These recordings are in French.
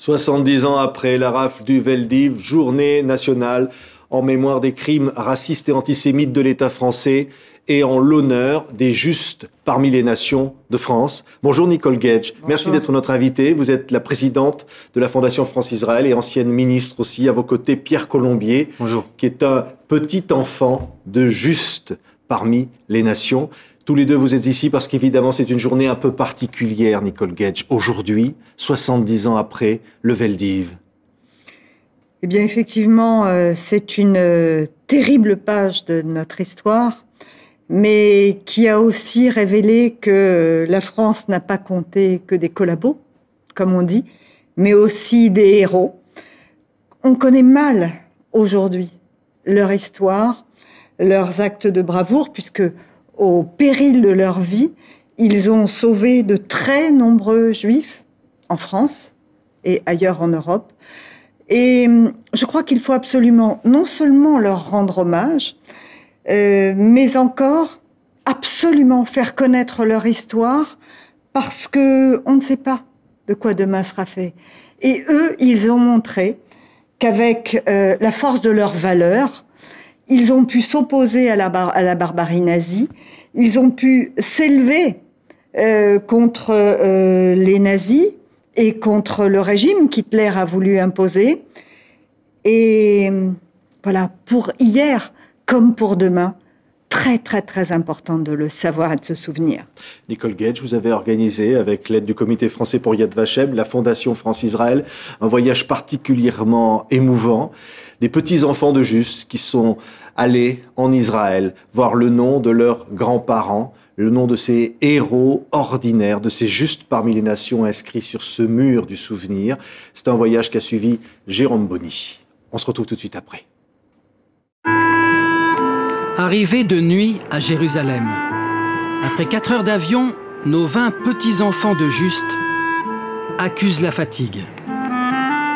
70 ans après la rafle du Veldiv, journée nationale en mémoire des crimes racistes et antisémites de l'État français et en l'honneur des justes parmi les nations de France. Bonjour Nicole Gage, merci d'être notre invitée. Vous êtes la présidente de la Fondation France-Israël et ancienne ministre aussi. À vos côtés, Pierre Colombier, bonjour, qui est un petit enfant de justes parmi les nations. Tous les deux, vous êtes ici parce qu'évidemment, c'est une journée un peu particulière, Nicole Gage. Aujourd'hui, 70 ans après le Veldiv. Eh bien, effectivement, c'est une terrible page de notre histoire, mais qui a aussi révélé que la France n'a pas compté que des collabos, comme on dit, mais aussi des héros. On connaît mal, aujourd'hui, leur histoire, leurs actes de bravoure, puisque au péril de leur vie, ils ont sauvé de très nombreux juifs en France et ailleurs en Europe. Et je crois qu'il faut absolument non seulement leur rendre hommage, mais encore absolument faire connaître leur histoire, parce qu'on ne sait pas de quoi demain sera fait. Et eux, ils ont montré qu'avec la force de leurs valeurs, ils ont pu s'opposer à la barbarie nazie, ils ont pu s'élever contre les nazis et contre le régime qu'Hitler a voulu imposer. Et voilà, pour hier comme pour demain, très très très important de le savoir et de se souvenir. Nicole Gage, vous avez organisé, avec l'aide du Comité français pour Yad Vashem, la Fondation France-Israël, un voyage particulièrement émouvant. Des petits-enfants de justes qui sont allés en Israël voir le nom de leurs grands-parents, le nom de ces héros ordinaires, de ces justes parmi les nations inscrits sur ce mur du souvenir. C'est un voyage qu'a suivi Jérôme Bonny. On se retrouve tout de suite après. Arrivée de nuit à Jérusalem. Après 4 heures d'avion, nos 20 petits-enfants de justes accusent la fatigue.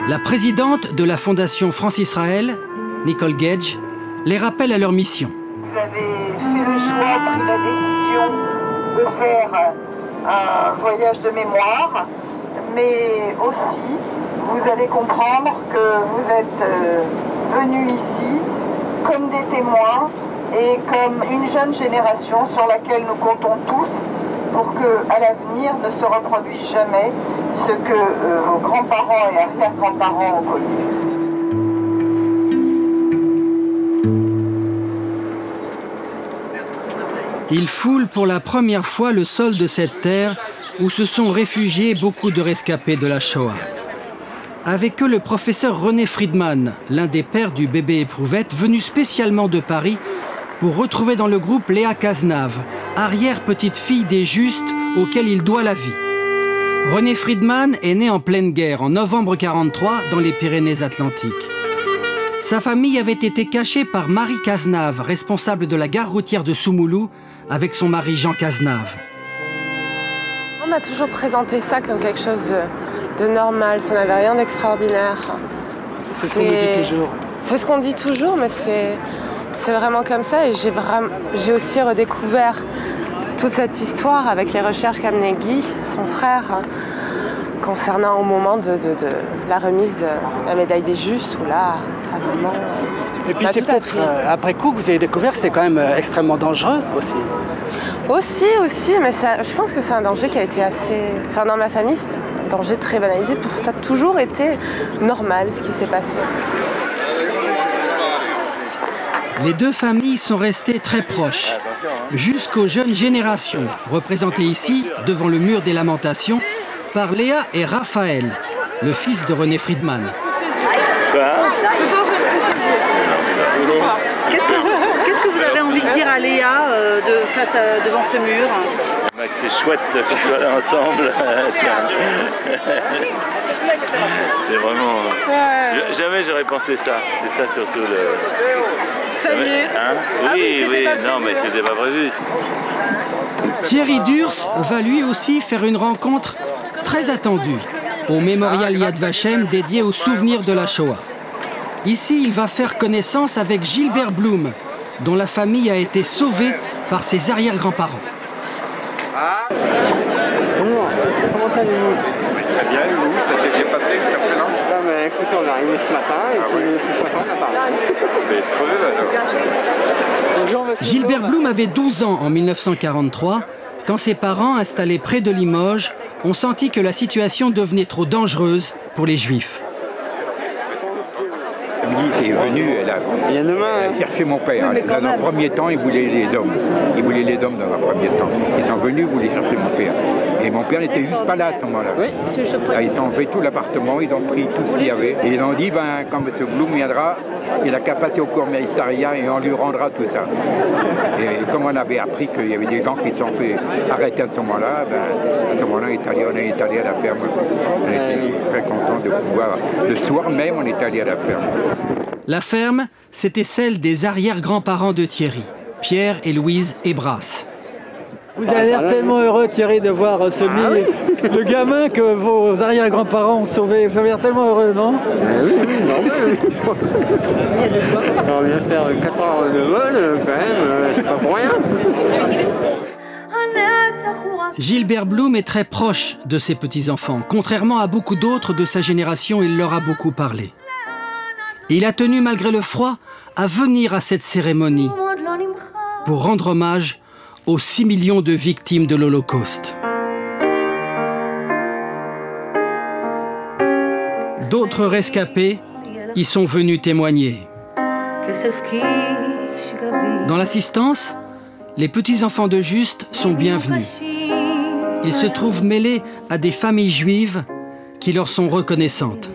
La présidente de la Fondation France-Israël, Nicole Gage, les rappelle à leur mission. Vous avez fait le choix, pris la décision de faire un voyage de mémoire, mais aussi vous allez comprendre que vous êtes venus ici comme des témoins et comme une jeune génération sur laquelle nous comptons tous pour qu'à l'avenir ne se reproduise jamais ce que vos grands-parents et arrière-grands-parents ont connu. Ils foulent pour la première fois le sol de cette terre où se sont réfugiés beaucoup de rescapés de la Shoah. Avec eux, le professeur René Friedman, l'un des pères du bébé éprouvette, venu spécialement de Paris pour retrouver dans le groupe Léa Cazenave, arrière-petite-fille des justes auxquels il doit la vie. René Friedman est né en pleine guerre, en novembre 1943, dans les Pyrénées-Atlantiques. Sa famille avait été cachée par Marie Cazenave, responsable de la gare routière de Soumoulou, avec son mari Jean Cazenave. On m'a toujours présenté ça comme quelque chose de normal, ça n'avait rien d'extraordinaire. C'est ce qu'on dit toujours. C'est ce qu'on dit toujours, mais c'est vraiment comme ça. Et j'ai aussi redécouvert toute cette histoire avec les recherches qu'a mené Guy, son frère, concernant au moment de la remise de la médaille des justes, où là, vraiment... Et puis c'est peut-être après coup que vous avez découvert que c'est quand même extrêmement dangereux aussi. Aussi, mais ça, je pense que c'est un danger qui a été assez... Enfin, dans ma famille, c'est un danger très banalisé. Ça a toujours été normal, ce qui s'est passé. Les deux familles sont restées très proches, jusqu'aux jeunes générations, représentées ici, devant le mur des lamentations, par Léa et Raphaël, le fils de René Friedman. Qu'est-ce que vous avez envie de dire à Léa devant ce mur? C'est chouette qu'on soit là ensemble. C'est vraiment... Jamais j'aurais pensé ça. C'est ça surtout le... Ça y est. Hein? Oui, non mais c'était pas prévu. Thierry Durs va lui aussi faire une rencontre très attendue au mémorial Yad Vashem dédié aux souvenirs de la Shoah. Ici, il va faire connaissance avec Gilbert Blum, dont la famille a été sauvée par ses arrière-grands-parents. Bonjour, comment allez-vous? Très bien, et vous? Ça s'est bien passé jusqu'à présent? écoutez, on est arrivé ce matin et puis ce matin on a parlé. Gilbert Blum avait 12 ans en 1943 quand ses parents, installés près de Limoges, ont senti que la situation devenait trop dangereuse pour les Juifs. Qui est venu, elle a cherché mon père. Dans un premier temps, il voulait les hommes. Il voulait les hommes dans un premier temps. Ils sont venus, ils voulaient chercher mon père. Et mon père n'était juste pas là à ce moment-là. Ils ont pris tout l'appartement, ils ont pris tout ce qu'il y avait. Et ils ont dit, quand M. Blum viendra, il a qu'à passer au commissariat et on lui rendra tout ça. Et comme on avait appris qu'il y avait des gens qui se sont fait arrêter à ce moment-là, à ce moment-là, on est allé à la ferme. On était très contents de pouvoir. Le soir même, on est allé à la ferme. La ferme, c'était celle des arrière-grands-parents de Thierry, Pierre et Louise Hébrasse. Vous avez l'air tellement heureux, Thierry, de voir le gamin que vos arrière-grands-parents ont sauvé. Vous avez l'air tellement heureux, non? Oui, normal. On vient faire 4 heures de vol, quand même, c'est pas pour rien. Gilbert Blum est très proche de ses petits-enfants. Contrairement à beaucoup d'autres de sa génération, il leur a beaucoup parlé. Il a tenu, malgré le froid, à venir à cette cérémonie pour rendre hommage aux 6 millions de victimes de l'Holocauste. D'autres rescapés y sont venus témoigner. Dans l'assistance, les petits-enfants de Juste sont bienvenus. Ils se trouvent mêlés à des familles juives qui leur sont reconnaissantes.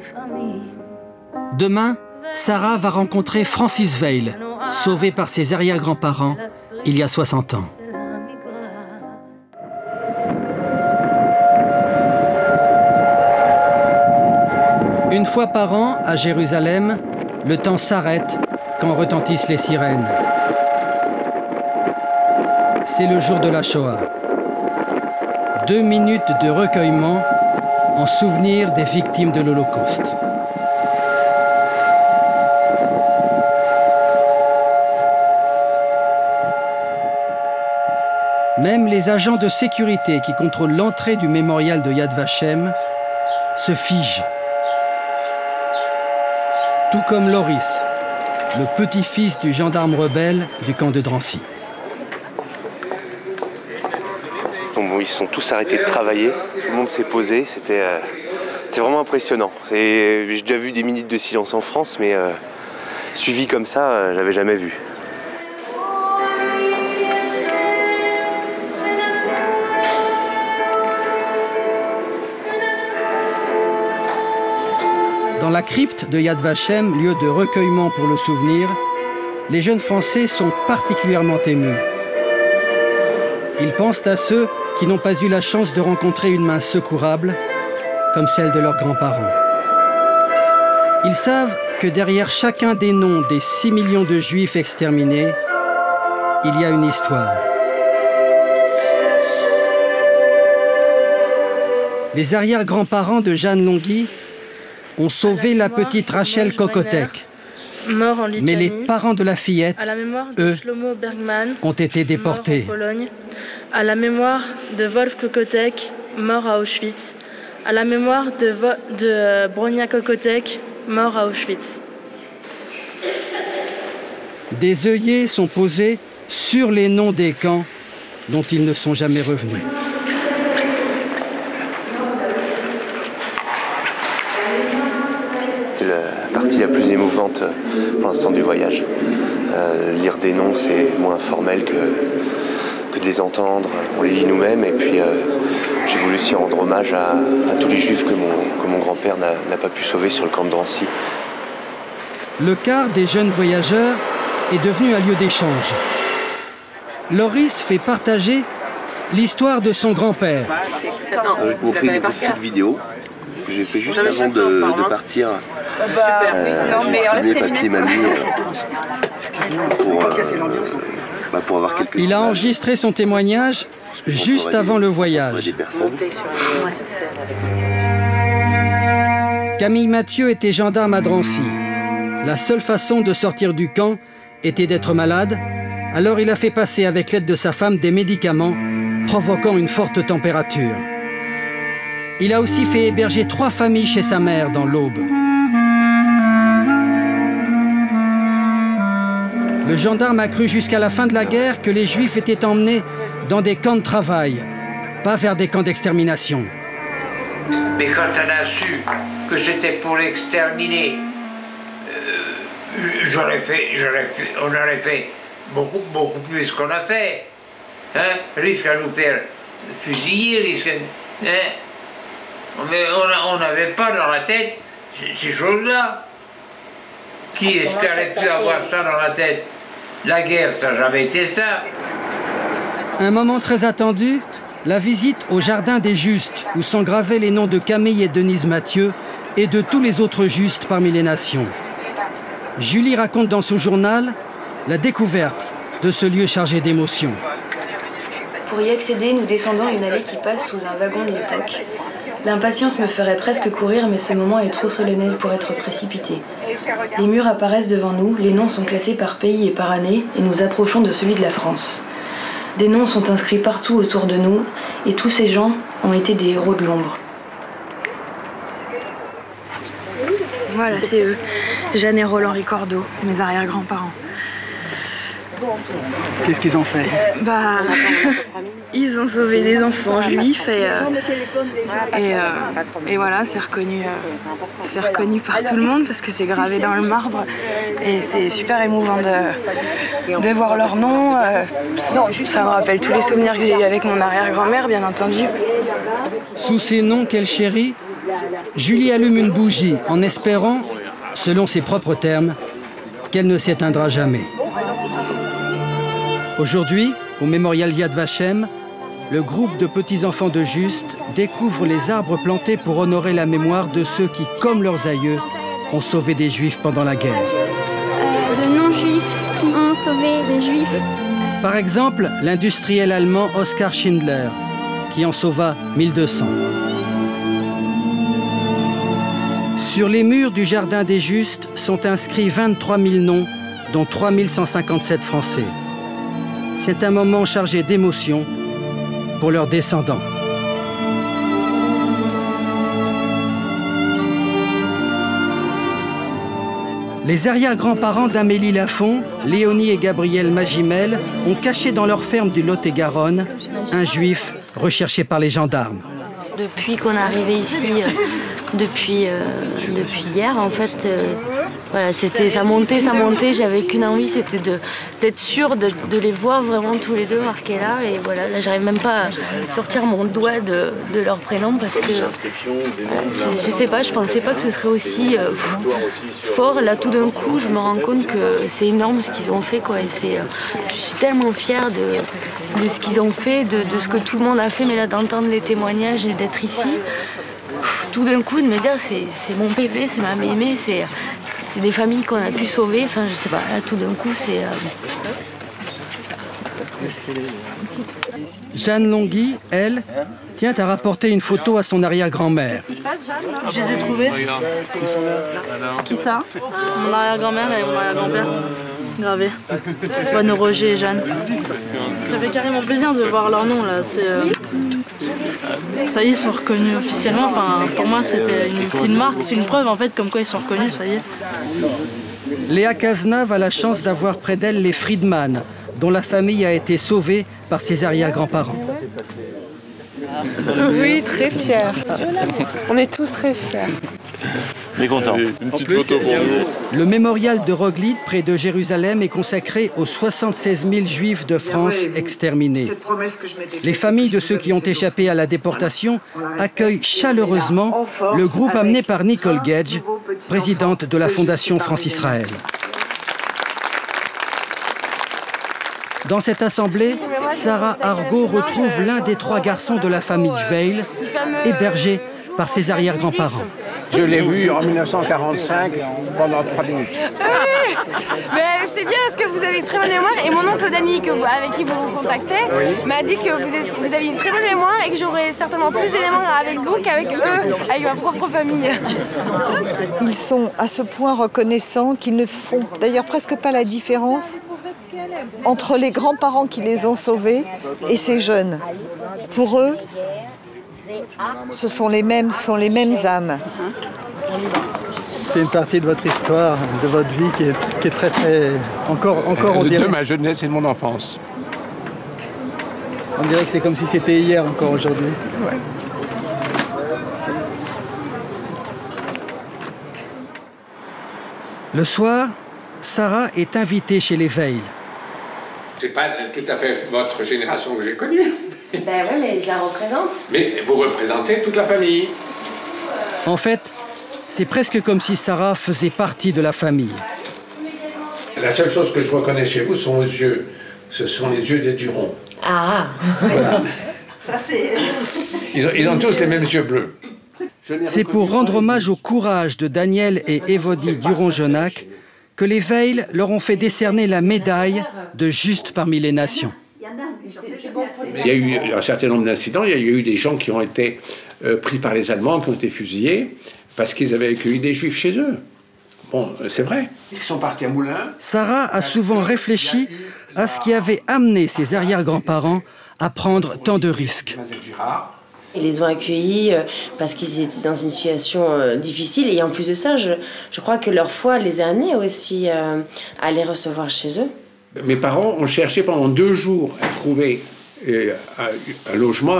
Demain, Sarah va rencontrer Francis Veil, sauvé par ses arrière-grands-parents il y a 60 ans. Une fois par an, à Jérusalem, le temps s'arrête quand retentissent les sirènes. C'est le jour de la Shoah. 2 minutes de recueillement en souvenir des victimes de l'Holocauste. Même les agents de sécurité qui contrôlent l'entrée du mémorial de Yad Vashem se figent. Tout comme Loris, le petit-fils du gendarme rebelle du camp de Drancy. Bon, ils se sont tous arrêtés de travailler, tout le monde s'est posé, c'était vraiment impressionnant. J'ai déjà vu des minutes de silence en France, mais suivi comme ça, j'avais jamais vu. Dans la crypte de Yad Vashem, lieu de recueillement pour le souvenir, les jeunes Français sont particulièrement émus. Ils pensent à ceux qui n'ont pas eu la chance de rencontrer une main secourable, comme celle de leurs grands-parents. Ils savent que derrière chacun des noms des 6 millions de Juifs exterminés, il y a une histoire. Les arrière-grands-parents de Jeanne Longhi ont sauvé la petite Rachel Kokotek. Mort en Lituanie. Mais les parents de la fillette, à la mémoire de eux, Shlomo Bergman, ont été déportés. Mort en Pologne. À la mémoire de Wolf Kokotek, mort à Auschwitz. À la mémoire de Bronia Kokotek, mort à Auschwitz. Des œillets sont posés sur les noms des camps dont ils ne sont jamais revenus. C'est la partie la plus émouvante pour l'instant du voyage. Lire des noms, c'est moins formel que de les entendre. On les lit nous-mêmes et puis j'ai voulu aussi rendre hommage à tous les Juifs que mon grand-père n'a pas pu sauver sur le camp de Drancy. Le quart des jeunes voyageurs est devenu un lieu d'échange. Loris fait partager l'histoire de son grand-père. Je vais vous montrer une petite vidéo que j'ai fait juste avant de partir. Filmer papier mamie pour avoir quelques Il a enregistré son témoignage juste avant le voyage. Camille Mathieu était gendarme à Drancy. La seule façon de sortir du camp était d'être malade, alors il a fait passer avec l'aide de sa femme des médicaments provoquant une forte température. Il a aussi fait héberger 3 familles chez sa mère dans l'Aube. Le gendarme a cru jusqu'à la fin de la guerre que les Juifs étaient emmenés dans des camps de travail, pas vers des camps d'extermination. Mais quand on a su que c'était pour l'exterminer, on aurait fait beaucoup plus qu'on a fait. Hein? Risque à nous faire fusiller, risque à... Hein? Mais on n'avait pas dans la tête ces choses-là. Qui est-ce qui aurait pu avoir ça dans la tête? La guerre, ça n'a jamais été ça. Un moment très attendu, la visite au Jardin des Justes, où sont gravés les noms de Camille et Denise Mathieu et de tous les autres justes parmi les nations. Julie raconte dans son journal la découverte de ce lieu chargé d'émotions. Pour y accéder, nous descendons une allée qui passe sous un wagon de l'époque. L'impatience me ferait presque courir, mais ce moment est trop solennel pour être précipité. Les murs apparaissent devant nous, les noms sont classés par pays et par année, et nous approchons de celui de la France. Des noms sont inscrits partout autour de nous, et tous ces gens ont été des héros de l'ombre. Voilà, c'est eux, Jeanne et Roland Ricordeau, mes arrière-grands-parents. Qu'est-ce qu'ils ont fait? Bah, ils ont sauvé des enfants juifs et voilà, c'est reconnu par tout le monde parce que c'est gravé dans le marbre et c'est super émouvant de voir leur nom. Ça me rappelle tous les souvenirs que j'ai eus avec mon arrière-grand-mère, bien entendu. Sous ces noms qu'elle chérit, Julie allume une bougie en espérant, selon ses propres termes, qu'elle ne s'éteindra jamais. Aujourd'hui, au mémorial Yad Vashem, le groupe de petits-enfants de Juste découvre les arbres plantés pour honorer la mémoire de ceux qui, comme leurs aïeux, ont sauvé des Juifs pendant la guerre. De non-juifs qui ont sauvé des Juifs. Par exemple, l'industriel allemand Oskar Schindler, qui en sauva 1200. Sur les murs du Jardin des Justes sont inscrits 23 000 noms, dont 3 157 Français. C'est un moment chargé d'émotion pour leurs descendants. Les arrière-grands-parents d'Amélie Lafont, Léonie et Gabriel Magimel, ont caché dans leur ferme du Lot-et-Garonne un juif recherché par les gendarmes. Depuis qu'on est arrivé ici, depuis hier, en fait, voilà, ça montait, j'avais qu'une envie, c'était d'être sûre de les voir vraiment tous les deux marqués là. Et voilà, là j'arrive même pas à sortir mon doigt de leur prénom parce que, je sais pas, je pensais pas que ce serait aussi fort. Là tout d'un coup, je me rends compte que c'est énorme ce qu'ils ont fait, quoi. Et je suis tellement fière de ce qu'ils ont fait, de ce que tout le monde a fait, mais là d'entendre les témoignages et d'être ici, tout d'un coup de me dire c'est mon bébé, c'est ma mémé, c'est des familles qu'on a pu sauver, enfin je sais pas, là tout d'un coup c'est... Jeanne Longhi, elle, tient à rapporter une photo à son arrière-grand-mère. Je les ai trouvés. Qui ça? Mon arrière-grand-mère et mon arrière-grand-père. Gravé. Bonne Roger et Jeanne. Ça fait carrément plaisir de voir leur nom là. Ça y est, ils sont reconnus officiellement. Enfin, pour moi, c'est une marque, c'est une preuve en fait comme quoi ils sont reconnus, ça y est. Léa Cazenave a la chance d'avoir près d'elle les Friedman, dont la famille a été sauvée par ses arrière-grands-parents. Oui, très fiers. On est tous très fiers. On est contents. Une petite photo pour nous. Le mémorial de Roglid, près de Jérusalem, est consacré aux 76 000 Juifs de France exterminés. Les familles de ceux qui ont échappé à la déportation accueillent chaleureusement le groupe amené par Nicole Gage, présidente de la Fondation France-Israël. Dans cette assemblée, Sarah Argo retrouve l'un des 3 garçons de la famille Veil, hébergé par ses arrière-grands-parents. Je l'ai vu en 1945 pendant 3 minutes. Oui, mais c'est bien parce que vous avez une très bonne mémoire et mon oncle Danny, avec qui vous vous contactez, m'a dit que vous avez une très bonne mémoire et que j'aurai certainement plus d'éléments avec vous qu'avec eux, avec ma propre famille. Ils sont à ce point reconnaissants qu'ils ne font d'ailleurs presque pas la différence entre les grands-parents qui les ont sauvés et ces jeunes. Pour eux, ce sont les mêmes âmes. C'est une partie de votre histoire, de votre vie qui est très, très... Encore on dirait... De ma jeunesse et de mon enfance. On dirait que c'est comme si c'était hier encore aujourd'hui. Ouais. Le soir, Sarah est invitée chez les Veil. C'est pas tout à fait votre génération que j'ai connue. Ben ouais, mais je la représente. Mais vous représentez toute la famille. En fait, c'est presque comme si Sarah faisait partie de la famille. La seule chose que je reconnais chez vous sont vos yeux. Ce sont les yeux des Durand. Ah. Voilà. Ça, c'est... Ils ont tous les mêmes yeux bleus. C'est pour rendre hommage au courage de Daniel et Évodie Duron-Jonac que les Veil leur ont fait décerner la médaille de Juste parmi les nations. Il y a eu un certain nombre d'incidents. Il y a eu des gens qui ont été pris par les Allemands, qui ont été fusillés parce qu'ils avaient accueilli des Juifs chez eux. Bon, c'est vrai. Ils sont partis à Moulins. Sarah a souvent réfléchi à ce qui avait amené ses arrière-grands-parents à prendre tant de risques. Ils les ont accueillis parce qu'ils étaient dans une situation difficile. Et en plus de ça, je crois que leur foi les a amenés aussi à les recevoir chez eux. Mes parents ont cherché pendant 2 jours à trouver un logement,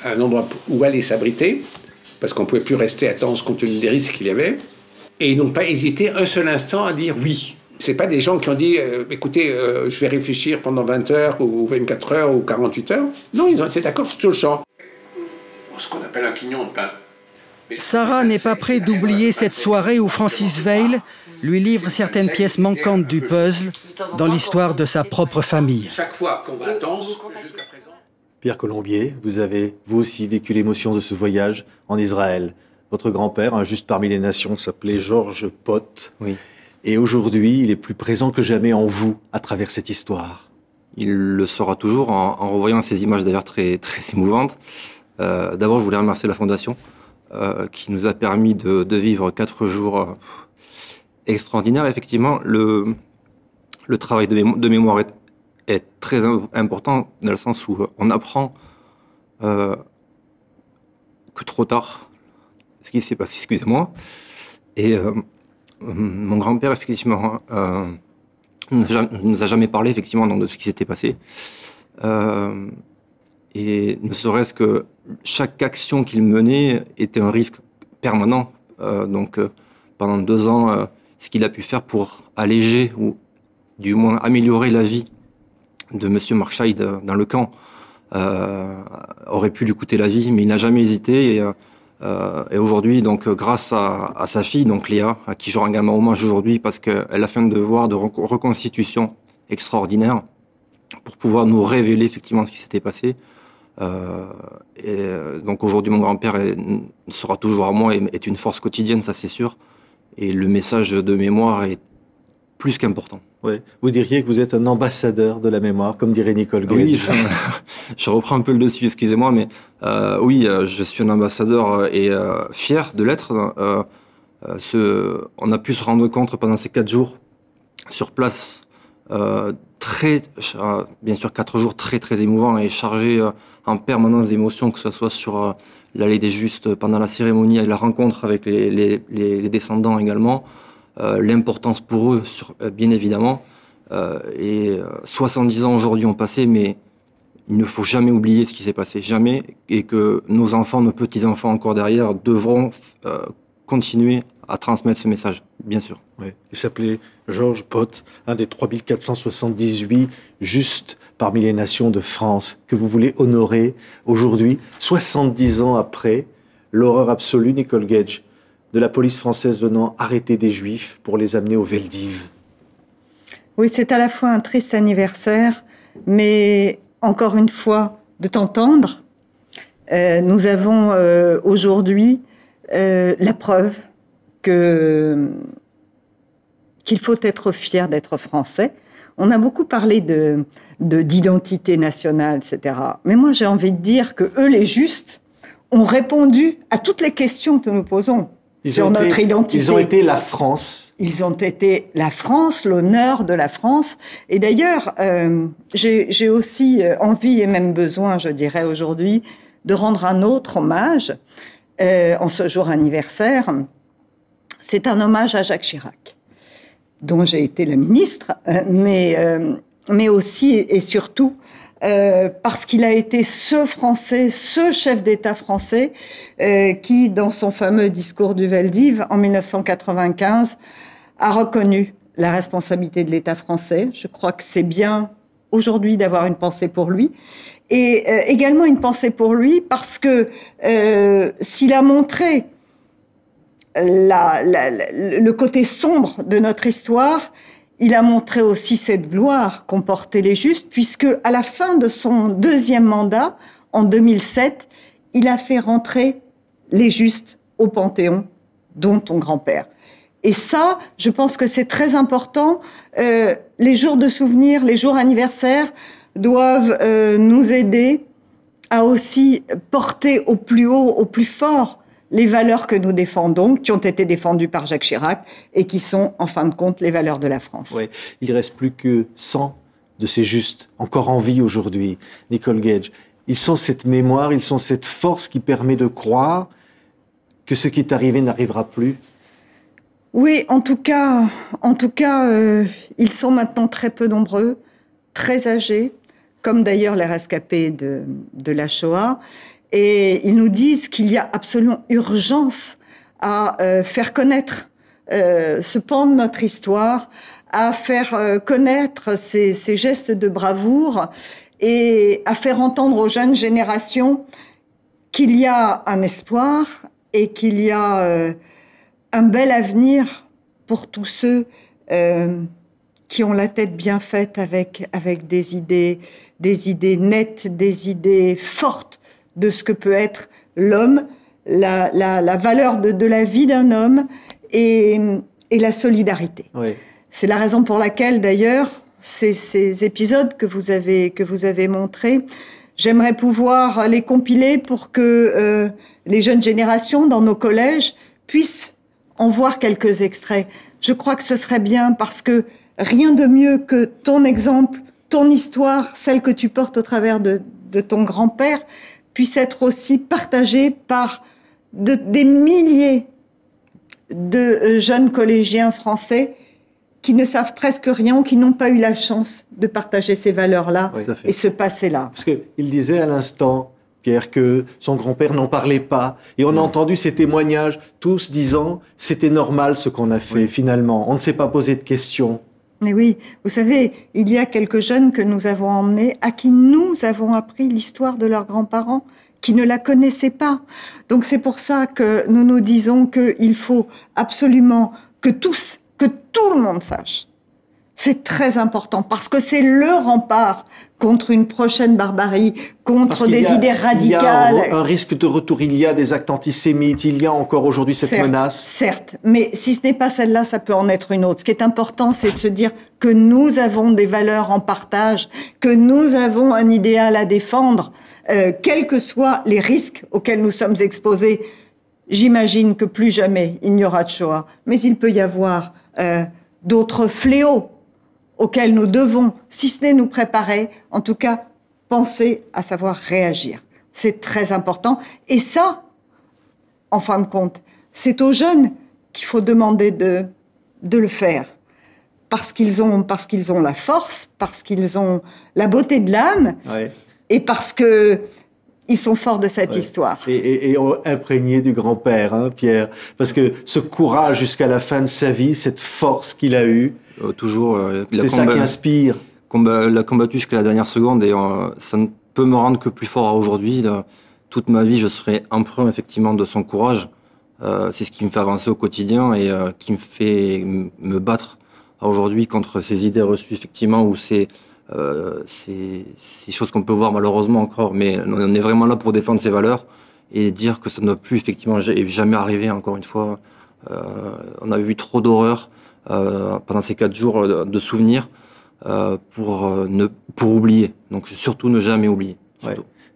un endroit où aller s'abriter, parce qu'on ne pouvait plus rester à Tence compte tenu des risques qu'il y avait. Et ils n'ont pas hésité un seul instant à dire oui. Ce n'est pas des gens qui ont dit écoutez, je vais réfléchir pendant 20 heures ou 24 heures ou 48 heures. Non, ils ont été d'accord sur le champ. Ce qu'on appelle un quignon de pain. Sarah n'est pas près d'oublier cette soirée où Francis Veil lui livre certaines pièces manquantes du puzzle dans l'histoire de sa propre famille. Chaque fois qu'on va à Tence, jusqu'à présent... Pierre Colombier, vous avez vous aussi vécu l'émotion de ce voyage en Israël. Votre grand-père, un Juste parmi les nations, s'appelait Georges Pott. Oui. Et aujourd'hui, il est plus présent que jamais en vous, à travers cette histoire. Il le sera toujours en revoyant ces images d'ailleurs très, très émouvantes. D'abord, je voulais remercier la Fondation qui nous a permis de vivre 4 jours extraordinaires. Effectivement, le travail de mémoire est très important dans le sens où on apprend que trop tard ce qui s'est passé, excusez-moi. Et mon grand-père, effectivement, nous a jamais parlé effectivement de ce qui s'était passé. Et ne serait-ce que chaque action qu'il menait était un risque permanent. Donc pendant 2 ans, ce qu'il a pu faire pour alléger ou du moins améliorer la vie de Monsieur Markscheid dans le camp aurait pu lui coûter la vie, mais il n'a jamais hésité. Et aujourd'hui, donc, grâce à sa fille, donc Léa, à qui je rends également hommage aujourd'hui, parce qu'elle a fait un devoir de reconstitution extraordinaire pour pouvoir nous révéler effectivement ce qui s'était passé. Et donc aujourd'hui, mon grand-père sera toujours à moi et est une force quotidienne, ça c'est sûr. Et le message de mémoire est plus qu'important. Ouais. Vous diriez que vous êtes un ambassadeur de la mémoire, comme dirait Nicole Gage. Oui, je reprends un peu le dessus, excusez-moi, mais oui, je suis un ambassadeur et fier de l'être. On a pu se rendre compte pendant ces 4 jours sur place, bien sûr 4 jours très très émouvants et chargés en permanence d'émotions, que ce soit sur l'allée des Justes pendant la cérémonie et la rencontre avec les descendants également. L'importance pour eux, bien évidemment. Et 70 ans aujourd'hui ont passé, mais il ne faut jamais oublier ce qui s'est passé, jamais, et que nos enfants, nos petits-enfants encore derrière devront continuer à transmettre ce message, bien sûr. Oui. Il s'appelait Georges Pott, un des 3478 Justes parmi les nations de France, que vous voulez honorer aujourd'hui, 70 ans après l'horreur absolue, Nicole Gage, de la police française venant arrêter des Juifs pour les amener aux Veldives. Oui, c'est à la fois un triste anniversaire, mais encore une fois, de t'entendre. Nous avons aujourd'hui la preuve qu'il faut être fier d'être français. On a beaucoup parlé d'identité nationale, etc. Mais moi, j'ai envie de dire que eux, les Justes, ont répondu à toutes les questions que nous posons. Sur notre identité. Ils ont été la France. Ils ont été la France, l'honneur de la France. Et d'ailleurs, j'ai aussi envie et même besoin, je dirais aujourd'hui, de rendre un autre hommage en ce jour anniversaire c'est un hommage à Jacques Chirac, dont j'ai été la ministre, mais aussi et surtout parce qu'il a été ce Français, ce chef d'État français qui, dans son fameux discours du Veldiv en 1995, a reconnu la responsabilité de l'État français. Je crois que c'est bien aujourd'hui d'avoir une pensée pour lui. Et également une pensée pour lui parce que s'il a montré le côté sombre de notre histoire, il a montré aussi cette gloire qu'ont portée les justes, puisque à la fin de son deuxième mandat, en 2007, il a fait rentrer les justes au Panthéon, dont ton grand-père. Et ça, je pense que c'est très important. Les jours de souvenir, les jours anniversaires doivent nous aider à aussi porter au plus haut, au plus fort, les valeurs que nous défendons, qui ont été défendues par Jacques Chirac et qui sont, en fin de compte, les valeurs de la France. Oui, il ne reste plus que 100 de ces justes encore en vie aujourd'hui, Nicole Gage. Ils sont cette mémoire, ils sont cette force qui permet de croire que ce qui est arrivé n'arrivera plus. Oui, en tout cas, ils sont maintenant très peu nombreux, très âgés, comme d'ailleurs les rescapés de la Shoah. Et ils nous disent qu'il y a absolument urgence à faire connaître ce pan de notre histoire, à faire connaître ces gestes de bravoure et à faire entendre aux jeunes générations qu'il y a un espoir et qu'il y a un bel avenir pour tous ceux qui ont la tête bien faite avec des idées nettes, des idées fortes de ce que peut être l'homme, la valeur de la vie d'un homme et la solidarité. Oui. C'est la raison pour laquelle, d'ailleurs, ces épisodes que vous avez montrés, j'aimerais pouvoir les compiler pour que les jeunes générations dans nos collèges puissent en voir quelques extraits. Je crois que ce serait bien parce que rien de mieux que ton exemple, ton histoire, celle que tu portes au travers de ton grand-père, puisse être aussi partagée par des milliers de jeunes collégiens français qui ne savent presque rien, qui n'ont pas eu la chance de partager ces valeurs-là et ce passé-là. Parce qu'il disait à l'instant, Pierre, que son grand-père n'en parlait pas. Et on a entendu ces témoignages, tous disant « c'était normal ce qu'on a fait finalement, on ne s'est pas posé de questions ». Mais oui, vous savez, il y a quelques jeunes que nous avons emmenés, à qui nous avons appris l'histoire de leurs grands-parents, qui ne la connaissaient pas. Donc c'est pour ça que nous nous disons qu'il faut absolument que tout le monde sache. C'est très important, parce que c'est le rempart contre une prochaine barbarie, contre des idées radicales. Il y a un risque de retour, il y a des actes antisémites, il y a encore aujourd'hui cette menace. Certes, mais si ce n'est pas celle-là, ça peut en être une autre. Ce qui est important, c'est de se dire que nous avons des valeurs en partage, que nous avons un idéal à défendre, quels que soient les risques auxquels nous sommes exposés. J'imagine que plus jamais il n'y aura de Shoah, mais il peut y avoir d'autres fléaux auxquels nous devons, si ce n'est nous préparer, en tout cas penser à savoir réagir. C'est très important. Et ça, en fin de compte, c'est aux jeunes qu'il faut demander de le faire. Parce qu'ils ont la force, parce qu'ils ont la beauté de l'âme, et parce que ils sont forts de cette histoire. Et imprégnés du grand-père, hein, Pierre. Parce que ce courage jusqu'à la fin de sa vie, cette force qu'il a eue, toujours. C'est ça qui inspire. L'a combattu jusqu'à la dernière seconde et ça ne peut me rendre que plus fort aujourd'hui. Toute ma vie, je serai empreint effectivement de son courage. C'est ce qui me fait avancer au quotidien et qui me fait me battre aujourd'hui contre ces idées reçues, effectivement, ou ces choses qu'on peut voir malheureusement encore. Mais on est vraiment là pour défendre ces valeurs et dire que ça ne doit plus effectivement jamais arriver, encore une fois. On a vu trop d'horreurs pendant ces 4 jours de souvenirs pour oublier. Donc surtout ne jamais oublier.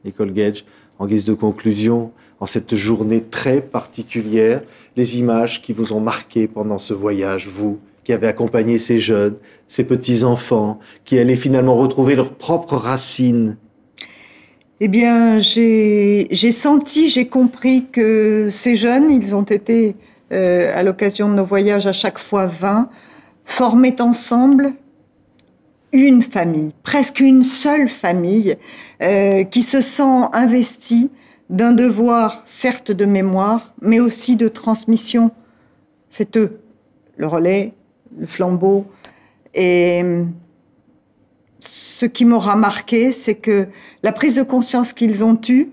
Nicole Gage, en guise de conclusion, en cette journée très particulière, les images qui vous ont marqué pendant ce voyage, vous qui avez accompagné ces jeunes, ces petits-enfants, qui allaient finalement retrouver leurs propres racines. Eh bien, j'ai senti, j'ai compris que ces jeunes, ils ont été à l'occasion de nos voyages, à chaque fois 20, formaient ensemble une famille, presque une seule famille, qui se sent investie d'un devoir, certes de mémoire, mais aussi de transmission. C'est eux, le relais, le flambeau. Et ce qui m'aura marqué, c'est que la prise de conscience qu'ils ont eue,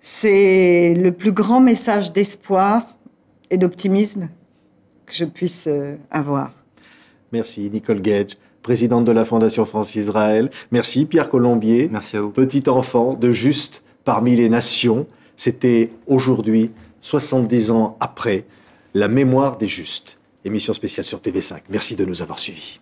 c'est le plus grand message d'espoir et d'optimisme que je puisse avoir. Merci Nicole Gage, présidente de la Fondation France-Israël. Merci Pierre Colombier. Merci à vous. Petit enfant de Juste parmi les nations. C'était aujourd'hui, 70 ans après, la mémoire des Justes. Émission spéciale sur TV5. Merci de nous avoir suivis.